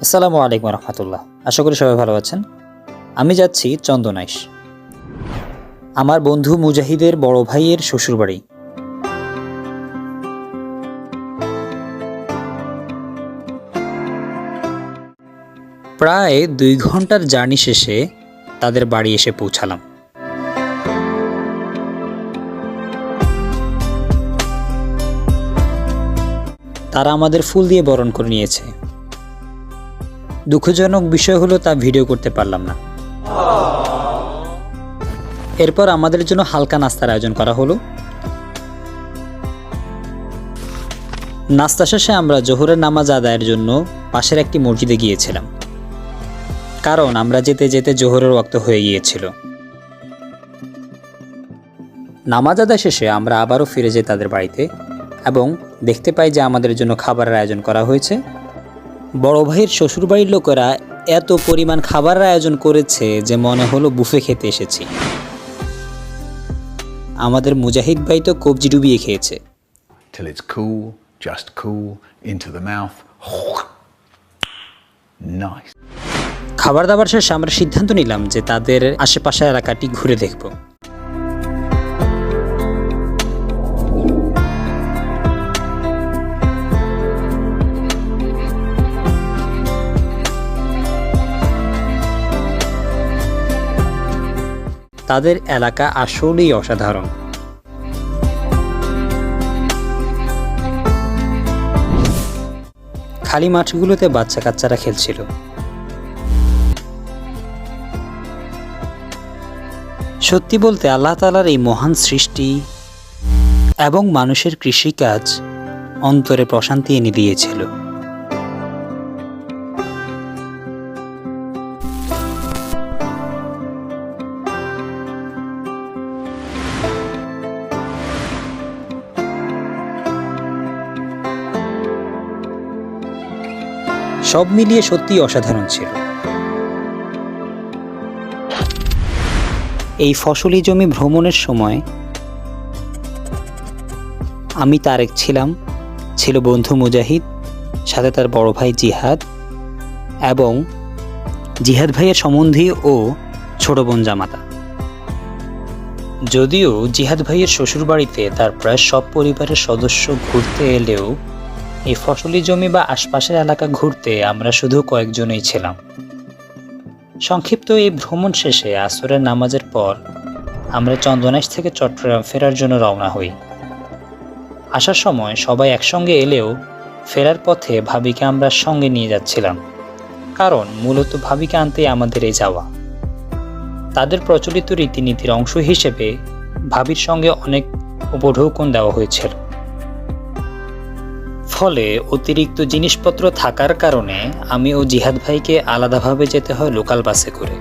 আসসালামু আলাইকুম রহমতুল্লাহ। আশা করি সবাই ভালো আছেন। আমি যাচ্ছি চন্দনাইশ, আমার বন্ধু মুজাহিদের বড় ভাইয়ের শ্বশুরবাড়ি। প্রায় 2 ঘন্টার জার্নি শেষে তাদের বাড়ি এসে পৌঁছালাম। তারা আমাদের ফুল দিয়ে বরণ করে নিয়েছে। দুঃখজনক বিষয় হলো তা ভিডিও করতে পারলাম না। এরপর আমাদের জন্য হালকা নাস্তার আয়োজন করা হলো। নাস্তা শেষে আমরা জোহরের নামাজ আদায়ের জন্য পাশের একটি মসজিদে গিয়েছিলাম, কারণ আমরা যেতে যেতে জোহরের ওয়াক্ত হয়ে গিয়েছিল। নামাজ আদায় শেষে আমরা আবারও ফিরে যাই তাদের বাড়িতে এবং দেখতে পাই যে আমাদের জন্য খাবারের আয়োজন করা হয়েছে। বড় ভাইয়ের শ্বশুরবাড়ির লোকেরা এত পরিমাণ খাবারের আয়োজন করেছে যে মনে হলো বুফে খেতে এসেছি। আমাদের মুজাহিদ ভাই তো কবজি ডুবিয়ে খেয়েছে। Till it's cool, just cool, into the mouth. Nice. খাবার দাবার শেষে আমরা সিদ্ধান্ত নিলাম যে তাদের আশেপাশের এলাকাটি ঘুরে দেখব। তাদের এলাকা আসলেই অসাধারণ। খালি মাঠগুলোতে বাচ্চা কাচ্চারা খেলছিল। সত্যি বলতে আল্লাহ তাআলার এই মহান সৃষ্টি এবং মানুষের কৃষিকাজ অন্তরে প্রশান্তি এনে দিয়েছিল। সব মিলিয়ে সত্যিই অসাধারণ ছিল। এই ফসলি জমি ভ্রমণের সময় আমি তারেক ছিলাম, ছিল বন্ধু মুজাহিদ, সাথে তার বড় ভাই জিহাদ এবং জিহাদ ভাইয়ের সম্বন্ধী ও ছোট বোন জামাতা। যদিও জিহাদ ভাইয়ের শ্বশুরবাড়িতে তার প্রায় সব পরিবারের সদস্য ঘুরতে এলেও এই ফসলি জমি বা আশপাশের এলাকা ঘুরতে আমরা শুধু কয়েকজনই ছিলাম। সংক্ষিপ্ত এই ভ্রমণ শেষে আসরের নামাজের পর আমরা চন্দনাইশ থেকে চট্টগ্রাম ফেরার জন্য রওনা হই। আসার সময় সবাই একসঙ্গে এলেও ফেরার পথে ভাবিকে আমরা সঙ্গে নিয়ে যাচ্ছিলাম, কারণ মূলত ভাবিকে আনতেই আমাদের এই যাওয়া। তাদের প্রচলিত রীতিনীতির অংশ হিসেবে ভাবির সঙ্গে অনেক উপঢৌকন দেওয়া হয়েছিল। ফলে অতিরিক্ত জিনিসপত্র থাকার কারণে আমি ও জিহাদ ভাইকে আলাদাভাবে যেতে হয় লোকাল বাসে করে।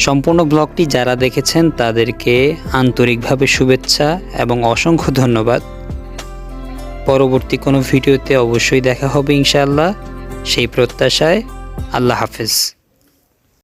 সম্পূর্ণ ব্লগটি যারা দেখেছেন তাদেরকে আন্তরিকভাবে শুভেচ্ছা এবং অসংখ্য ধন্যবাদ। পরবর্তী কোনো ভিডিওতে অবশ্যই দেখা হবে ইনশাআল্লাহ। সেই প্রত্যাশায় আল্লাহ হাফেজ।